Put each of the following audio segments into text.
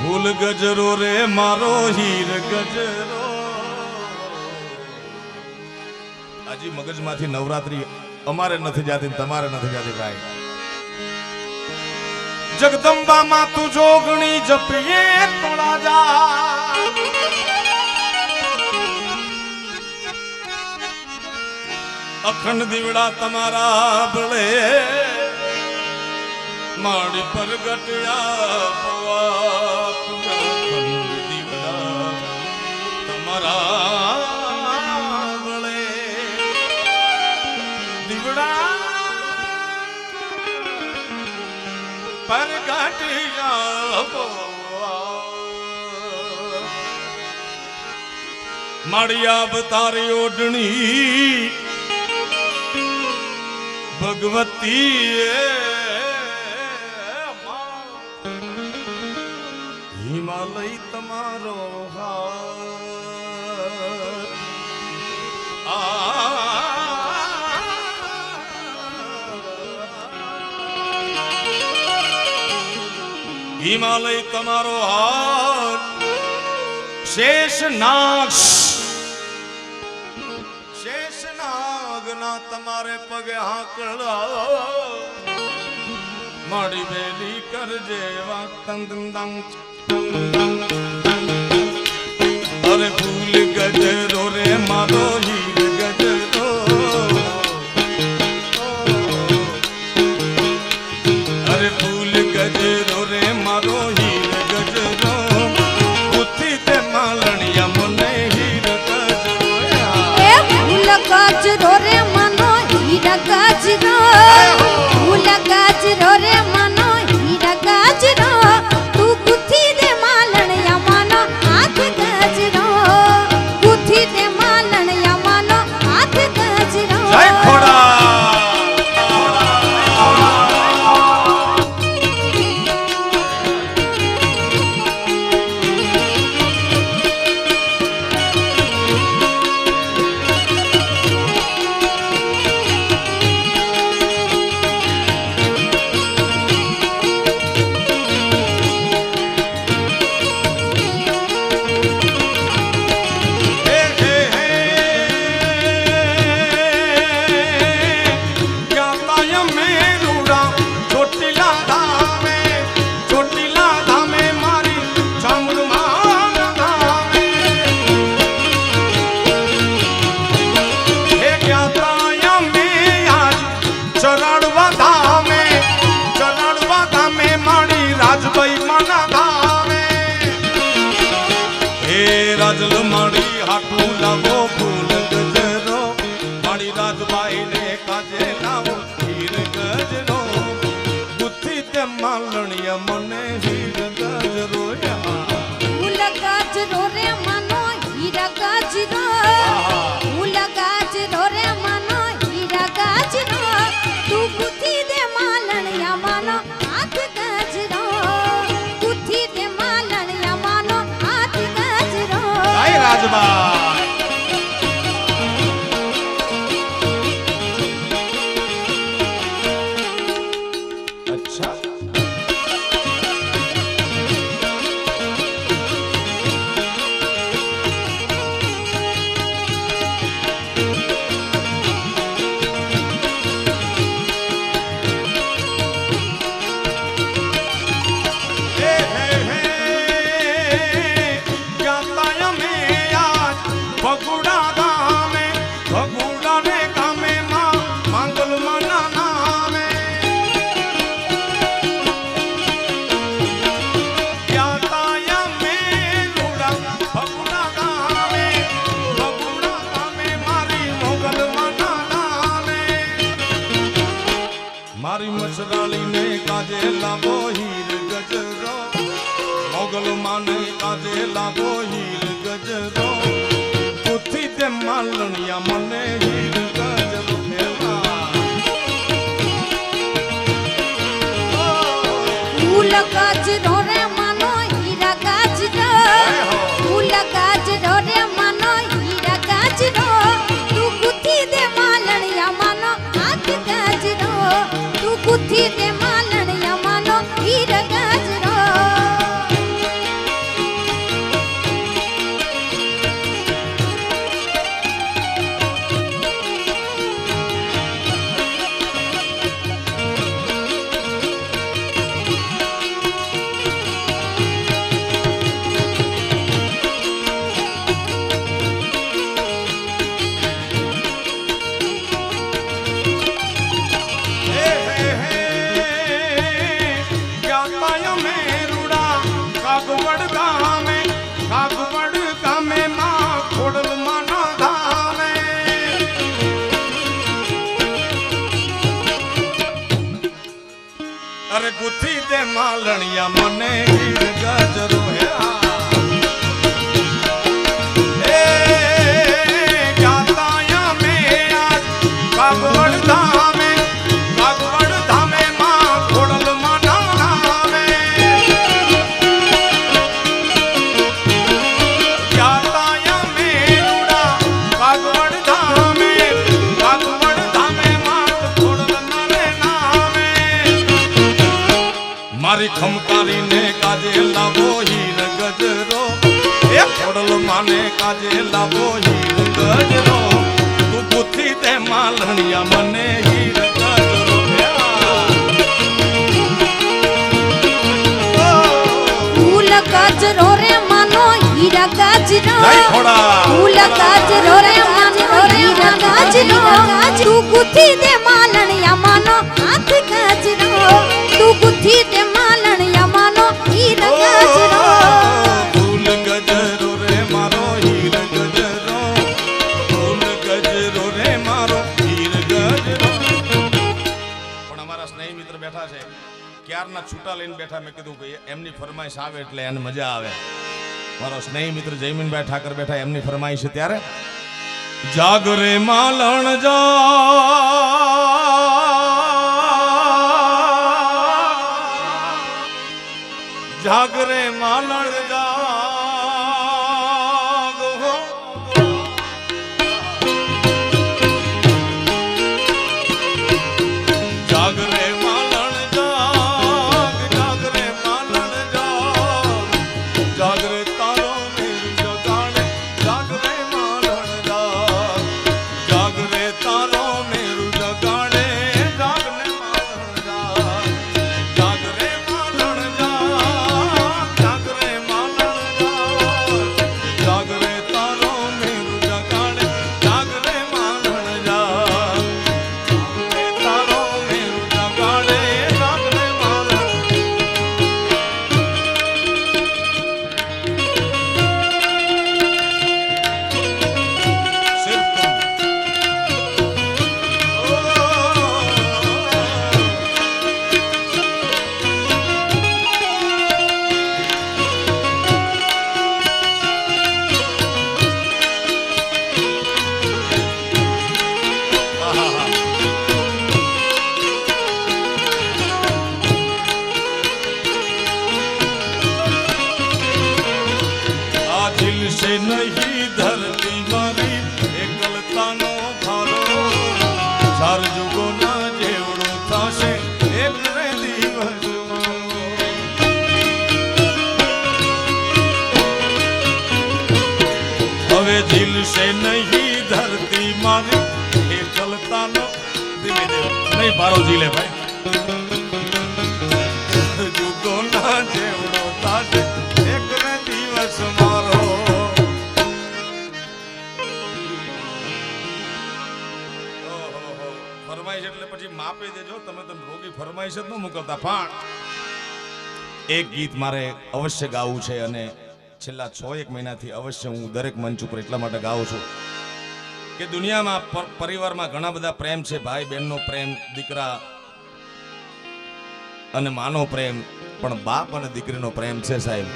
ફૂલ ગજરો રે મારો હીર ગજરો. હજી મગજમાંથી નવરાત્રી અમારે નથી જાતી, તમારે નથી જાતી ભાઈ. જગદંબા માં તું જોગણી જપીએ તોળા જા. અખંડ દીવડા તમારા બળે માડી પર ગટયા પવા. અખંડ દીવડા તમારા બળે દીવડા પર ગટયા પવા. માળિયા બતારી ઓઢણી ભગવતી હિમાલય તમારો હિમાલય તમારો હાથ. શેષનાગ ના તમારે પગે હાકડા માડી બેલી કરજે અરે ફૂલ ગજરો રે મારો હીર ગજરો. અરે ફૂલ ગજરો રે મારો હીર ગજરો. ઉઠી તે માલણિયા મને હીર ગજરો. ફૂલ ગજરો રે મનો હીરા ગજરો. ફૂલ ગજરો રે મનો હીરા ગજરો. તું ગુથી દે માલણિયા માનો હાથ ગજરો. ગુથી દે માલણિયા માનો હાથ ગજરો. જય ખોડા. રાજલ માડી હાટું લાવો ફૂલ ગજરો. માડી રાજબાઈ ને કાજે લાવો હીર ગજરો. બુદ્ધિ તે માલણિયા મને હીર ગજરો. ફૂલ ગજરો રે મનો હીરા ગજરો. ફૂલ ગજરો રે મનો હીરા ગજરો. તું ગુથી દે માલણિયા માનો હાથ ગજરો. ગુથી દે માલણિયા માનો હાથ ગજરો. રાજબાઈ અચ્છા મારી મસરાળી ને કાજે લાગો હીર ગજરો. મોગલ માને કાજે લાગો હીર ગજરો. ઉઠી તે માલણિયા મને હીર ગજરો. ફૂલ ગજરો રે મનો હીરા ગજરો. ફૂલ ગજરો રે મનો હીરા ગજરો. તું ગુથી દે માલણિયા માનો હાથ ગજરો. તું ગુથી દે માલણિયા માનો હીરા ગજરો. માલણિયા મને હીર ગજરો હે એ જાતાયા મે આજ કાગવડ ધામે માં ખોડલ માં નામે જાતાયા મે રૂડા કાગવડ ધામે માં ખોડલ નામે મારી ખમકારીને કાજે લાવો હીર ગજરો એ ખોડલ માને કાજે લાવો હીર ગજરો તું બુદ્ધિ દે માલણિયા મને હીર ગજરો ફૂલ ગજરો રે માનો હીરા ગજરો જય ખોડા ફૂલ ગજરો રે માનો હીરા ગજરો તું બુદ્ધિ દે માલણિયા માનો હાથ ગજરો તું બુદ્ધિ દે માલણિયા માનો હીરા ગજરો ફૂલ ગજરો રે મારો હીર ગજરો ફૂલ ગજરો રે મારો હીર ગજરો પણ અમારા સ્નેહી મિત્ર બેઠા છે ક્યારના છૂટા લઈને બેઠા મેં કીધું કે એમની ફરમાઈશ આવે એટલે એને મજા આવે મારો સ્નેહી મિત્ર જયમીનભાઈ ઠાકર બેઠા એમની ફરમાઈશ છે ત્યારે જાગરે માલણ જાગરે માલણ જાગ હો જાગરે માલણ જાગરે માલણ જાગરે તારો મેર જગાડે જાગરે માલણ જાગરે તારો મેર જગાડે જાગરે માલણ જાગરે માલણ જાગરે માલણ જાગરે તારો મેર જગાડે જાગરે માલણ જાગરે તારો મેર જગાડે જાગરે માલણ સિર્ફ તુમ આ દિલ સે નહીં ધરતી મારી એકલતાનો ભારો ચાર જુગોના જેવડો થશે એક રે દિવસ મારો હવે દિલ સે નહીં ધરતી મારી એકલતાનો ધીમે ધીમે નહીં ભારો જીલે ભાઈ જુગોના જેવડો થશે એક રે દિવસ મારો ફરમાઈશ એટલે પછી માપી દેજો તમે તો રોગી ફરમાઈશ જ ન મોકલતા પણ એક ગીત મારે અવશ્ય ગાવું છે અને છેલ્લા 6-1 મહિનાથી અવશ્ય હું દરેક મંચ ઉપર એટલા માટે ગાઉં છું કે દુનિયામાં પરિવારમાં ઘણા બધા પ્રેમ છે ભાઈ બહેનનો પ્રેમ દીકરા અને માનો પ્રેમ પણ બાપ અને દીકરીનો પ્રેમ છે સાહેબ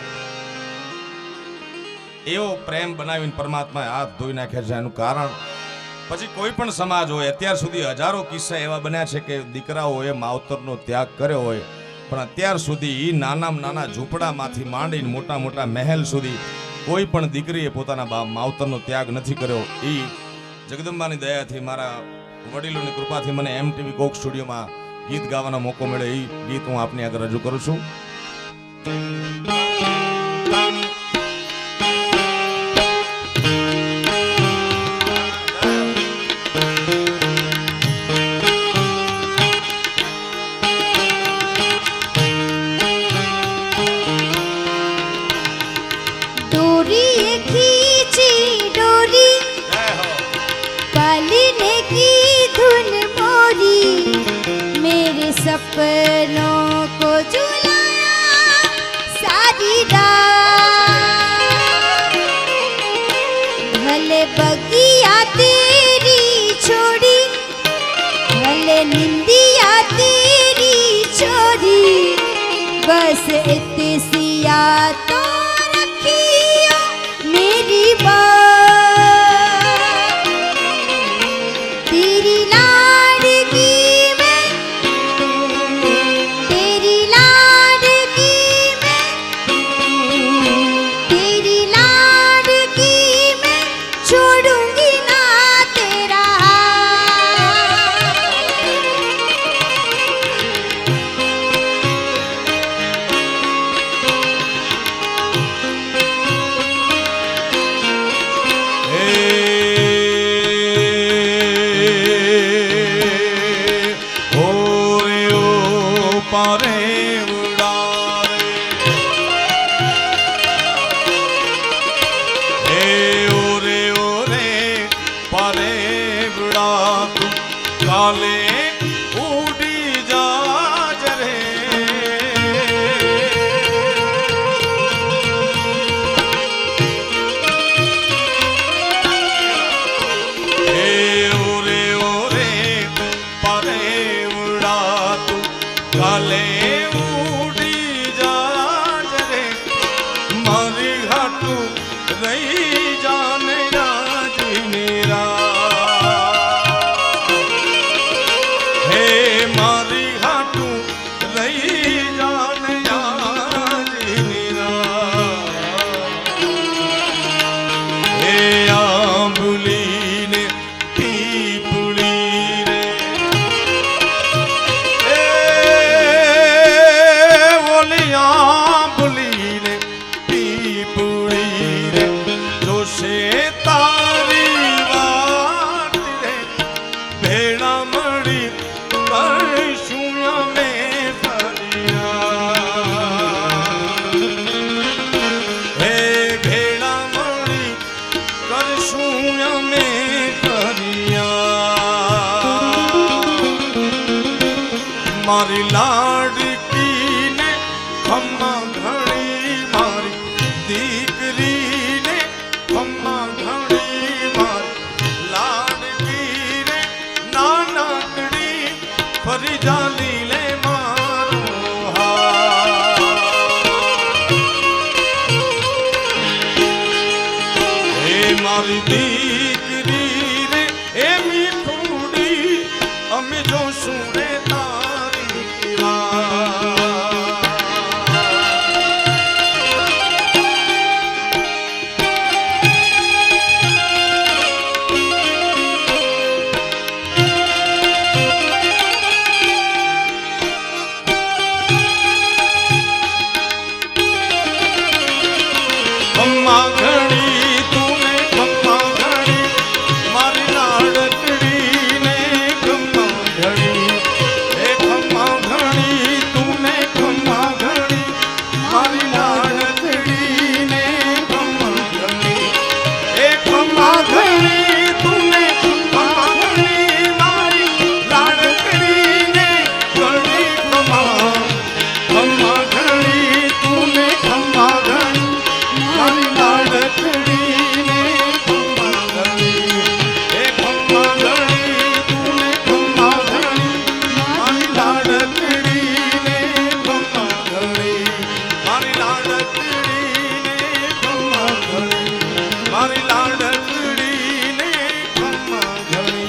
એવો પ્રેમ બનાવીને પરમાત્માએ હાથ ધોઈ નાખ્યા છે એનું કારણ પછી કોઈ પણ સમાજ હોય અત્યાર સુધી હજારો કિસ્સા એવા બન્યા છે કે દીકરાઓએ માવતરનો ત્યાગ કર્યો હોય પણ અત્યાર સુધી એ નાનામાં નાના ઝૂંપડામાંથી માંડીને મોટા મોટા મહેલ સુધી કોઈ પણ દીકરીએ પોતાના માવતરનો ત્યાગ નથી કર્યો એ જગદંબાની દયાથી મારા વડીલોની કૃપાથી મને MTV કોક સ્ટુડિયોમાં ગીત ગાવાનો મોકો મળ્યો એ ગીત હું આપની આગળ રજૂ કરું છું सपनों को झुलाया सारी तो रखियो मेरी बात, तेरी लाडकी मैं, तेरी लाडकी मैं, तेरी लाडकी मैं छोड़ूंगी ना तेरा हाथ। काले उड़ी जा जरे ओरे ओरे परे उड़ा तू काले उड़ी जा जरे मारी घाटू रही जाने राज मेरा मारी घाटू रही जान याजीरा हे आंबुली ने पीपुली रे बोली आंबुली ने पीपुली रे जो से तारी वाट रे भेड़ा मड़ी परशुया में फरिया हे भेड़ा मड़ी करशुया में फरिया मारी लाडकी ने खम्मा घड़ी मारी दीकरी ने खम्मा घड़ी मारी लाडकी ने नानकड़ी फरी जाली ले मारो हे मारी दीकरी रे ए मीठूड़ी अमी जो सुने तारी खम्मा घड़ी तूने खम्मा घड़ी मारी लाडकड़ी ने खम्मा घड़ी ए खम्मा घड़ी तूने खम्मा घड़ी मारी लाडकड़ी ने खम्मा घड़ी ए खम्मा घड़ी तूने खम्मा घड़ी मारी लाडकड़ी ने घड़ी खम्मा खम्मा घड़ी तूने खम्मा घड़ी मारी लाडकड़ी ने खम्मा घड़ी ए खम्मा घड़ी तूने खम्मा घड़ी मारी लाडकड़ी ने खम्मा घड़ी मारी लाडकड़ी ने खम्मा घड़ी मारी लाडकड़ी ने खम्मा घड़ी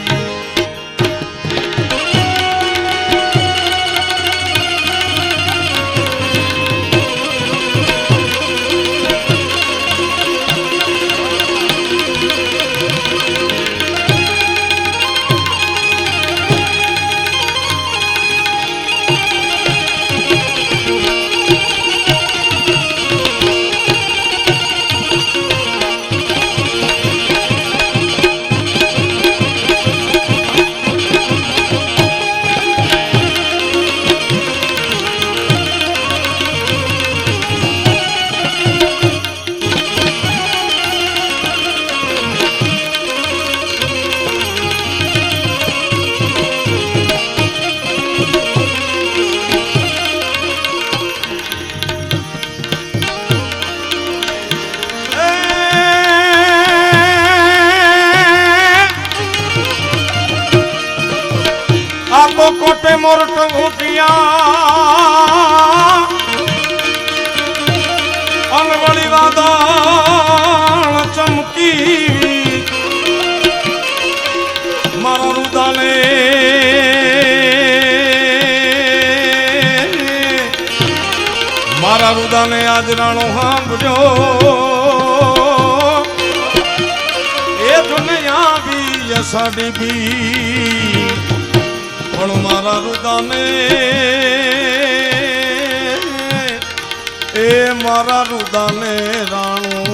आपो कोटे मोरट उठिया વાલવળી વાદળ ચમકી મારા રુદાને મારા રુદાને આજ રાણો સાંભળ્યો એ દુનિયા બી યસાડી બી પણ મારા રુદાને એ મારા રુદાને રાણું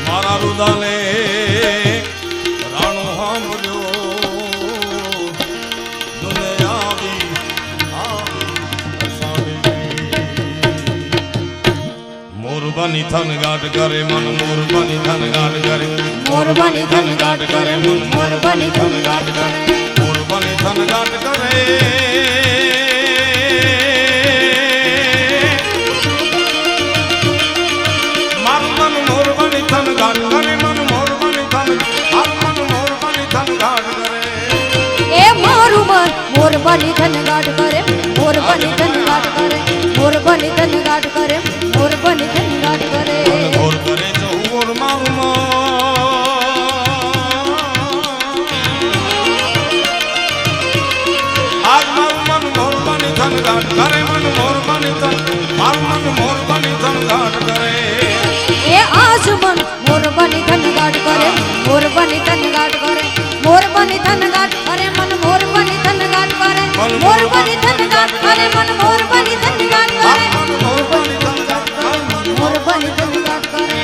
મારા રુદાને રાણું સાંભળ્યો દુનિયા બી મોરબાની થન ગાટ કરે મન મોરબાની થન ગાટ કરે મોરબાની ધન ગાટ કરે મન મોરબાની ધન ગાટ કરે મોરબાની થન ગાટ કરે એ મારું મન મોરબાની ધન ગાટ કરે મોરબાની ધન ગાટ કરે મોરબાની ધન ગાટ કરે મોરબાની ધન ગાટ કરે મોર કરે જવું ઓર મારું મન આજ મારું મન મોરબાની ધન ગાટ કરે મન મોરબાની ધન મારું મન મોરબાની ધન ગાટ કરે એ આજ મન મોરબાની ધન ગાટ કરે મોરબાની ધન ગાટ કરે મોરબાની ધન ગાટ કરે મન મોરબાની ધન ગાટ કરે મોરબાની ધન ગાટ કરે મન મોરબાની ધન ગાટ કરે મોરબાની ધન ગાટ કરે મોરબાની ધન ગાટ કરે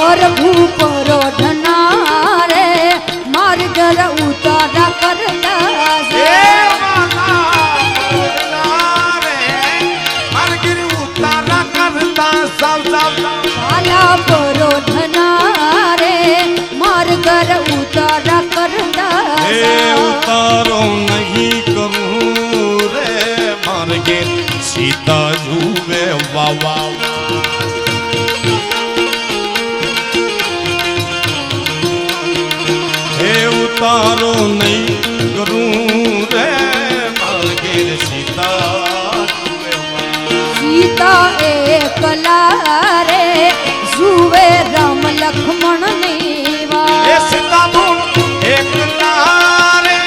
પ્રભુ પરો ધનારે માર ઘર ઉતારા કરતા ભાલા પરો ધનારે માર ઘર ઉતારા કરતા ઉતારો નહીં કરું રે માર્ગે સીતા જુએ વાવા ઉતારો નહીં કરું રે માર્ગે સીતા સીતા એકલા રે જુએ રામ લક્ષ્મણ એ સીતા તું એકલા રે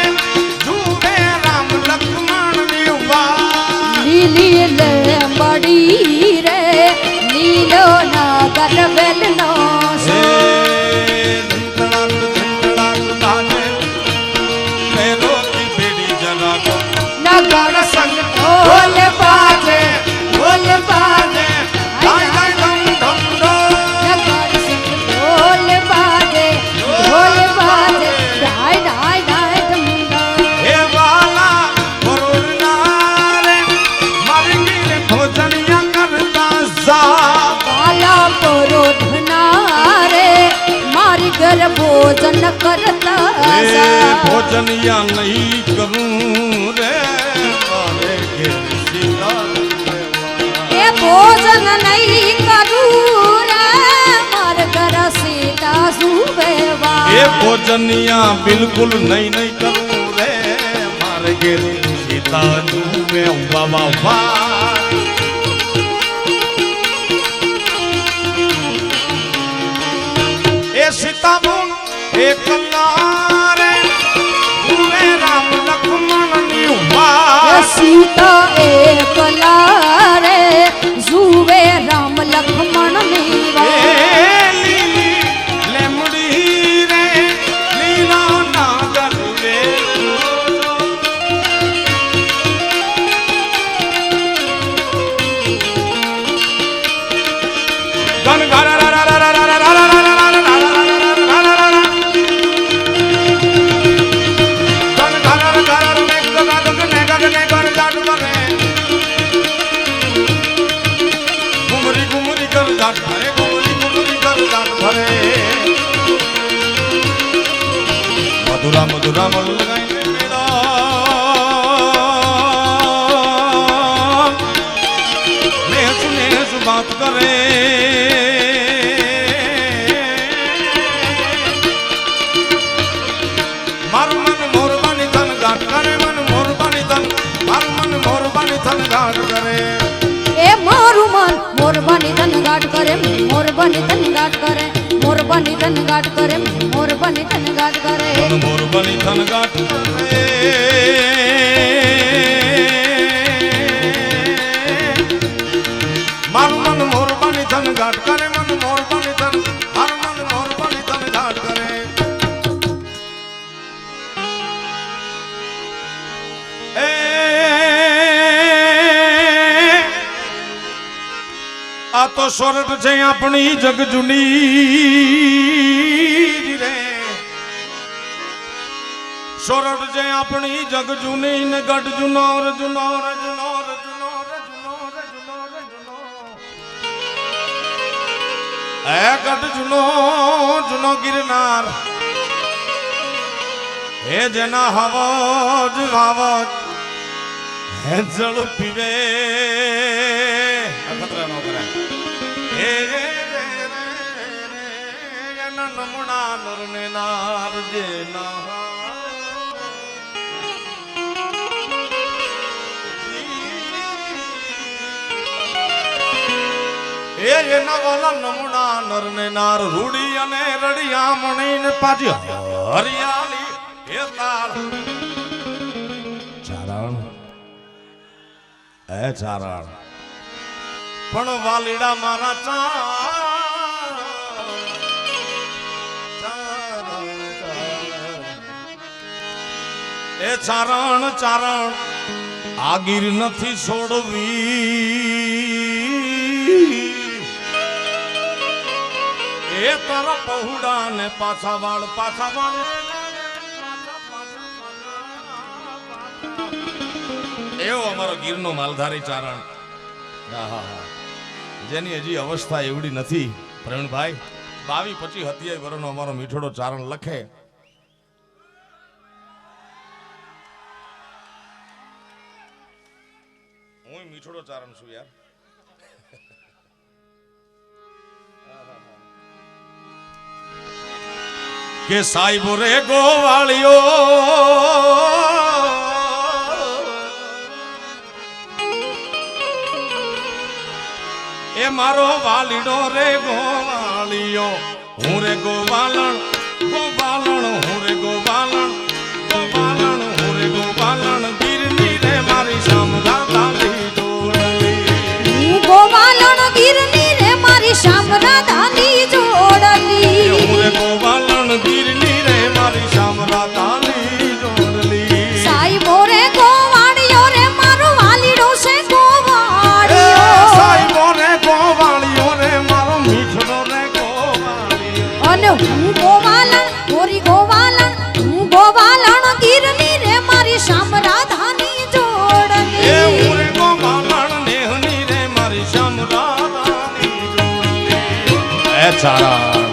જુએ રામ લક્ષ્મણ નીવા લીલી લેંબડી રે લીલો નાગર વેલનો નગર સંગ ઢોલ પાગ ભોજન કરતા એ જા ભોજન યા નહીં કરું રે મારે ઘેર સીતા એ ભોજન નહીં કરું રે માર ઘર સીતા સુવેવા એ ભોજન યા બિલકુલ નહીં કરું રે મારે ઘેર સીતા જુએ વાહ વાહ એ સીતા બોલ એકલા રે જુએ રામ લક્ષ્મણ ની એ વાત સીતા એકલા રે જુએ રામ લક્ષ્મણ ની એ વાત લીલી લેમડી રે લીલા નાગર રે ગન ગારા રા રા રા રા રા રા રા રા રા રા રા રા ગન ગારા રા ગારા રા મેઘ ગગા ગગને ગગને ગર જાટ કરે ગુમરી ગુમરી કર જાટ કરે ગુમરી ગુમરી કર જાટ કરે મધુરા મધુરા મલ લગાઈને મેળા નેસ બાત કરે મારું મન મોરબાની તન ગાટ કરે મન મોરબાની તન મારું મન મોરબાની તન ગાટ કરે એ મારું મન મોરબાની ધન ગાટ કરે મોરબાની ધન ગાટ કરે મોરબાની ધન ગાટ કરે મોરબાની ધન ગાટ કરે મન મોરબાની તન ગાટ કરે મારું મન મોરબાની તન ગાટ કરે મન મોરબાની તન મારું મન મોરબાની તન ગાટ કરે એ આ તો સોરઠ છે આપણી જગ જૂની રે સોરઠ છે આપણી જગ જૂની ને ગઢ જૂનો રે જૂનો રે જૂનો રે જૂનો રે જૂનો રે જૂનો રે જૂનો એ ગઢ જૂનો જૂનો ગિરનાર હે જેના હવાજ હવાજ હે જળ પીવે અખતરા નો કરે હે નમણા નરને નાર જે ના એ એના વાલા નમણા નરને નાર રૂડી અને રડિયા મણીને પાછી હરિયાળી હે તાળ ચારણ એ ચારણ પણ વાલીડા મારા એ ચારણ ચારણ આ ગીર નથી છોડવી એ તારા પહુડા ને પાછા વાળ એવો અમારો ગીરનો માલધારી ચારણ જેની હજી અવસ્થા એવડી નથી પ્રવીણભાઈ 22-25 વર્ષનો અમારો મીઠોડો ચારણ લખે હું મીઠોડો ચારણ છું યાર કે સાહેબો રે ગોવાળિયો એ મારો વાલીડો રે ગોવાળિયો હું રે ગોવાલણ ગોવાલણ હું રે ગોવાલણ ગોવાલણ હું રે ગોવાલણ ગીરની રે મારી શામરા દાલી જોડલી ગોવાલણ ગીરની રે મારી શામરા દાલી જોડલી હું રે ગોવાલણ ગીરની રે મારી શામરા દાલી જોડલી સાઈબો રે ગોવાળિયો રે મારો વાલીડો છે ગોવાળિયો સાહેબો રે ગોવાળિયો રે મારો મીઠડો રે ગોવાળિયો અને હું ગોવાલણ ગોરી ગોવાલણ હું ગોવાલણ ગીરની રે મારી શામરા દાલી એ જોડલી હું રે ગોવાલણ નેહની રે મારી શામરા દાલી જોડલી એ ચારણ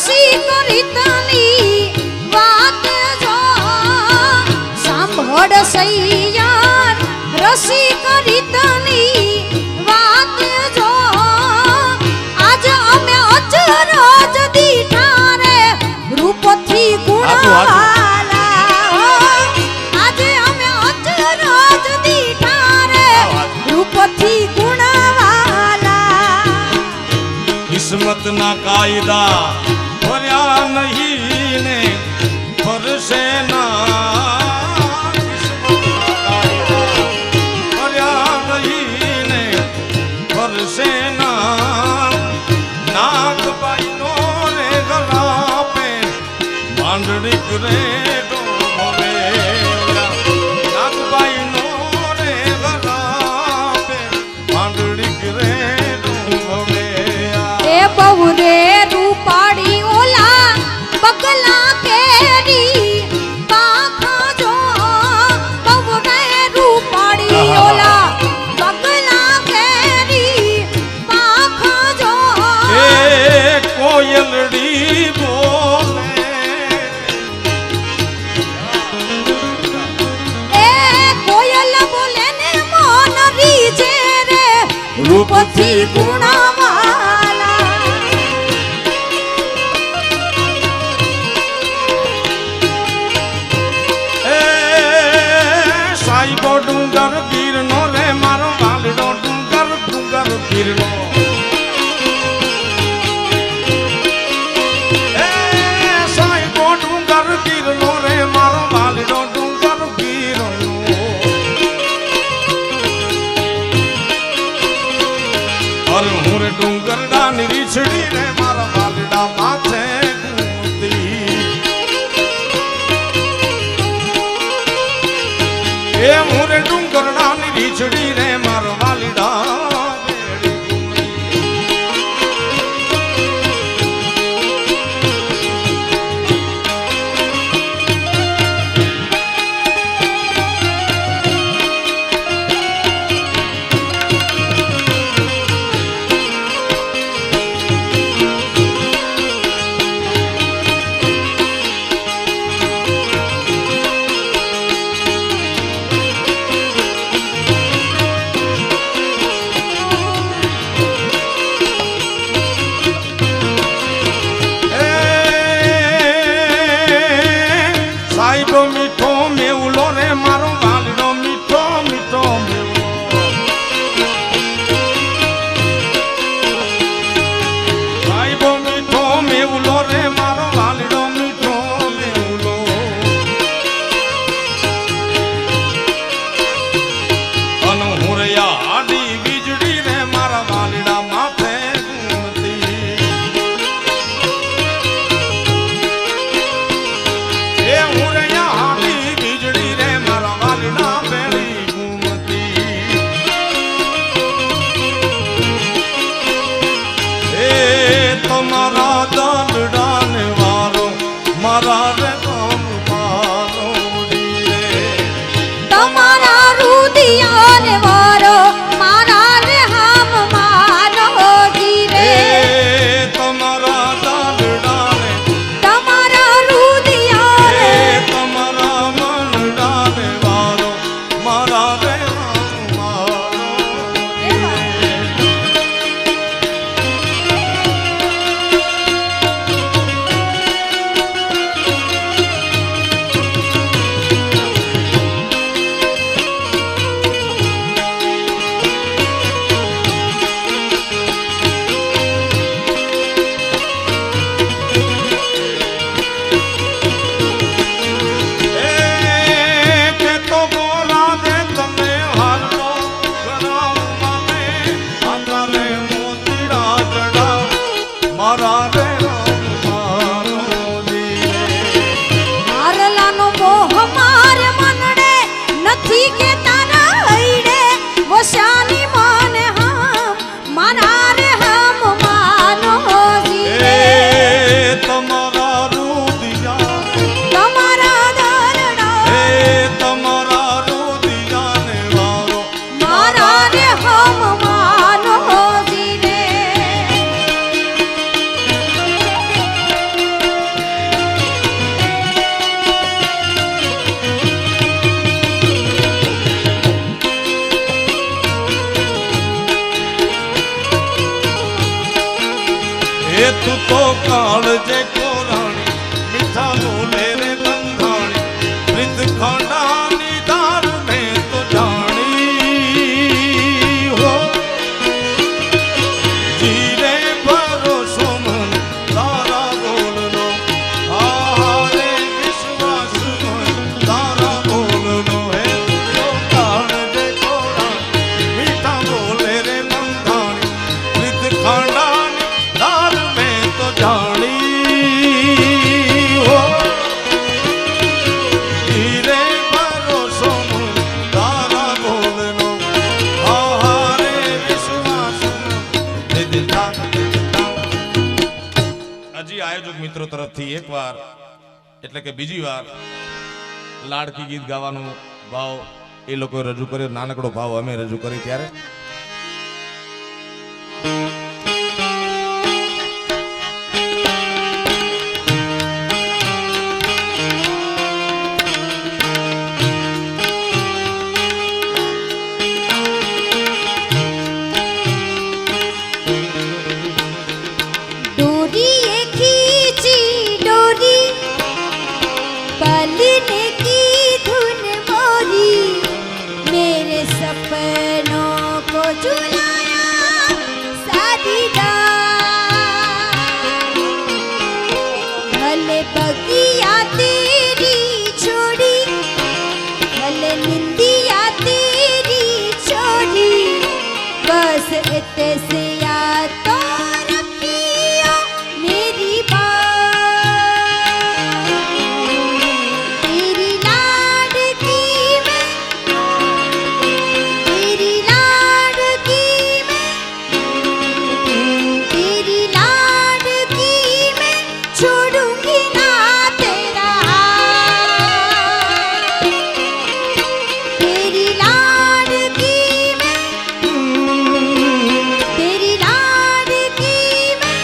રસી કરીતની વાત જો સાંભળ સૈયાર રસી કરીતની વાત જો આજ અમે અચરજ દીઠા રે રૂપથી ગુણવાલા આજે અમે અચરજ દીઠા રે રૂપથી ગુણવાલા કિસ્મત ના કાયદા ભર્યા નહીં ને ફરશે ના કિસ્મતના કાયદા ભર્યા નહીં ને ફરશે ના નાગબાઈ નો રે ગળા પે માંડળી કરે ડોલે નાગબાઈ નો રે ગળા પે માંડળી કરે ડોલે એ બહુ રે રૂપાડી ઓલા બગલા કેરી પાખા જો બહુ રે રૂપાડી ઓલા બગલા કેરી પાખા જો એ કોયલડી બોલે એ કોયલ બોલે ને મોન રીજે રે રૂપથી ગુણવાલા એ સાઈબો ડુંગર ગીરનો રે મારો વાલડો ડુંગર ગીરનો એ સાઈબો ડુંગર ગીરનો રે મારો વાલડો ડુંગર ગીરનો અરે હું રે ડુંગરડા ની રીછડી રે મારા વાલડા માથે ઘૂમતી એ હું રે ડુંગરડા ની રીછડી રે મારા વાલડા તું તો કાળજે કોરાણી મીઠા બોલે રે બંધાણી પ્રીત ખંડાની દાર મેં તો જાણી હો જીરે ભરોસો મન તારા બોલનો આહારે વિશ્વાસ મન તારા બોલનો હે તો કાળજે કોરાણી મીઠા બોલે રે બંધાણી પ્રીત ખંડાની દાર મેં તો જાણી હો ધીરે ભરોસો મન તારા બોલનો આહારે વિશ્વાસ હજી આયોજક મિત્રો તરફથી એકવાર એટલે કે બીજી વાર લાડકી ગીત ગાવાનો ભાવ એ લોકોએ રજૂ કર્યો, નાનકડો ભાવ અમે રજૂ કરી ત્યારે डोरी ये खींची डोरी पलने की धुन मोरी मेरे सपनों को झुलाया सादीदार भले बगिया तेरी छोड़ी भले निंदिया तेरी छोड़ी बस इतने से याद तो रखियो मेरी बात तेरी लाडकी मैं तेरी लाडकी मैं तेरी लाडकी मैं छोड़ूंगी ना तेरा हाथ तेरी लाडकी मैं तेरी लाडकी मैं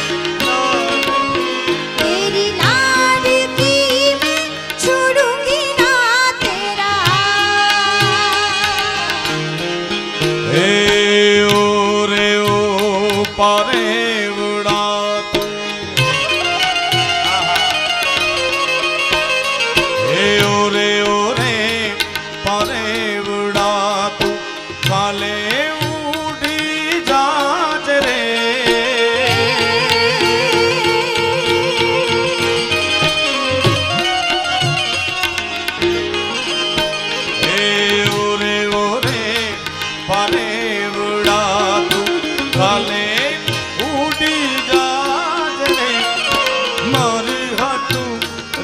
तेरी लाडकी मैं छोड़ूंगी ना तेरा હે ઓ રે ઓ પારે વડાતું હે ઓ રે પારે વડાતું કાલે ઉડી જાજ રે હે ઓ રે પારે વડાતું કાલે ઉડી જાજ રે મારી હાટું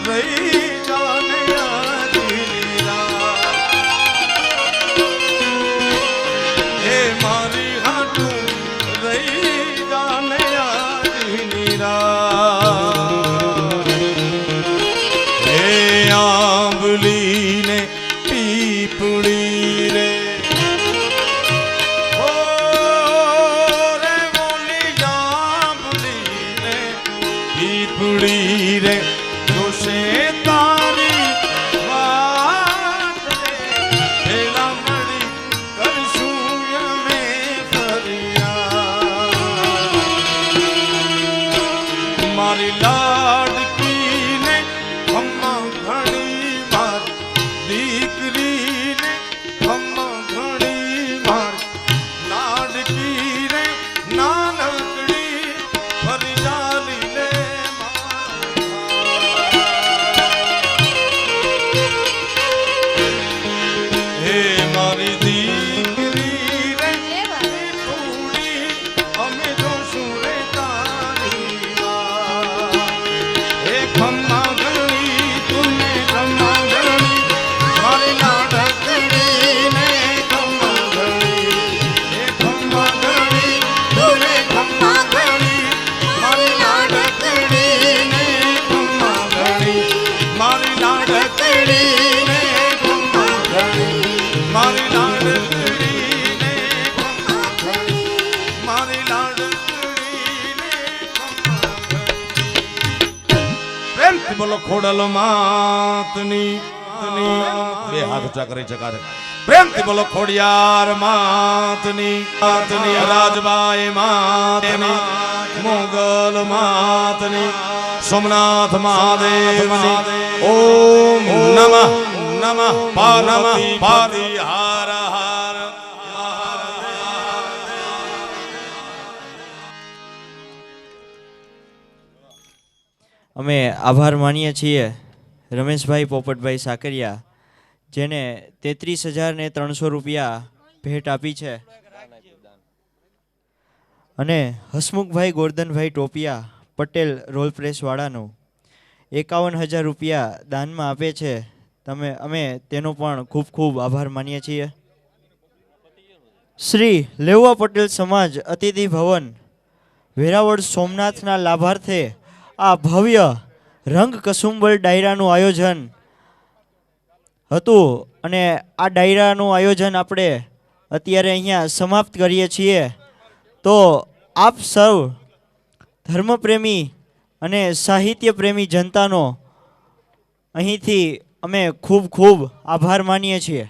રહી જાને આજી રાત હે મારી હાટું રહી જાને આજી રાત હે આંબલી ને પીપળી રે ઓ રે બોલી આંબલી ને પીપળી રે જોશે તારી વાત રે ભેળા મળી કરશું અમે ફરિયાદ મારી લાડકીને ખમ્મા ઘણી માર દીકરીને ખમ્મા ઘણી માર લાડકીને નાનકડી ફરિયાદી લે હે મારી દીકરી રે થોડી અમે જોશું રે તારી વાત હે ખમ્મા ઘણી તુને ખમ્મા ઘણી મારી લાડકડીને ખમ્મા ઘણી હે ખમ્મા ઘણી તુને ખમ્મા ઘણી મારી લાડકડીને ખમ્મા ઘણી મારી લાડકડીને ખમ્મા ઘણી મારી લાડકડીને ખમ્મા ઘણી મારી લાડકડીને ખમ્મા ઘણી પ્રેમથી બોલો ખોડલ માતની બે હાથ ઊંચા કરી ચકારે પ્રેમથી બોલો ખોડિયાર માતની રાજબાઈ માતની મોગલ માતની સોમનાથ મહાદેવની ઓમ નમઃ પાર્વતી હાર હાર અમે આભાર માનીએ છીએ રમેશભાઈ પોપટભાઈ સાકરિયા, જેને 33,300 રૂપિયા ભેટ આપી છે, અને હસમુખભાઈ ગોરધનભાઈ ટોપિયા પટેલ રોલ પ્રેસવાળાનું 51,000 રૂપિયા દાનમાં આપે છે. અમે તેનો પણ ખૂબ ખૂબ આભાર માનીએ છીએ. શ્રી લેવા પટેલ સમાજ અતિથિ ભવન વેરાવળ સોમનાથના લાભાર્થે આ ભવ્ય રંગ કસુંબલ ડાયરાનું આયોજન હતું, અને આ ડાયરાનું આયોજન આપણે અત્યારે અહીંયા સમાપ્ત કરીએ છીએ. તો આપ સૌ ધર્મપ્રેમી અને સાહિત્ય પ્રેમી જનતાનો અહીંથી અમે ખૂબ ખૂબ આભાર માનીએ છીએ.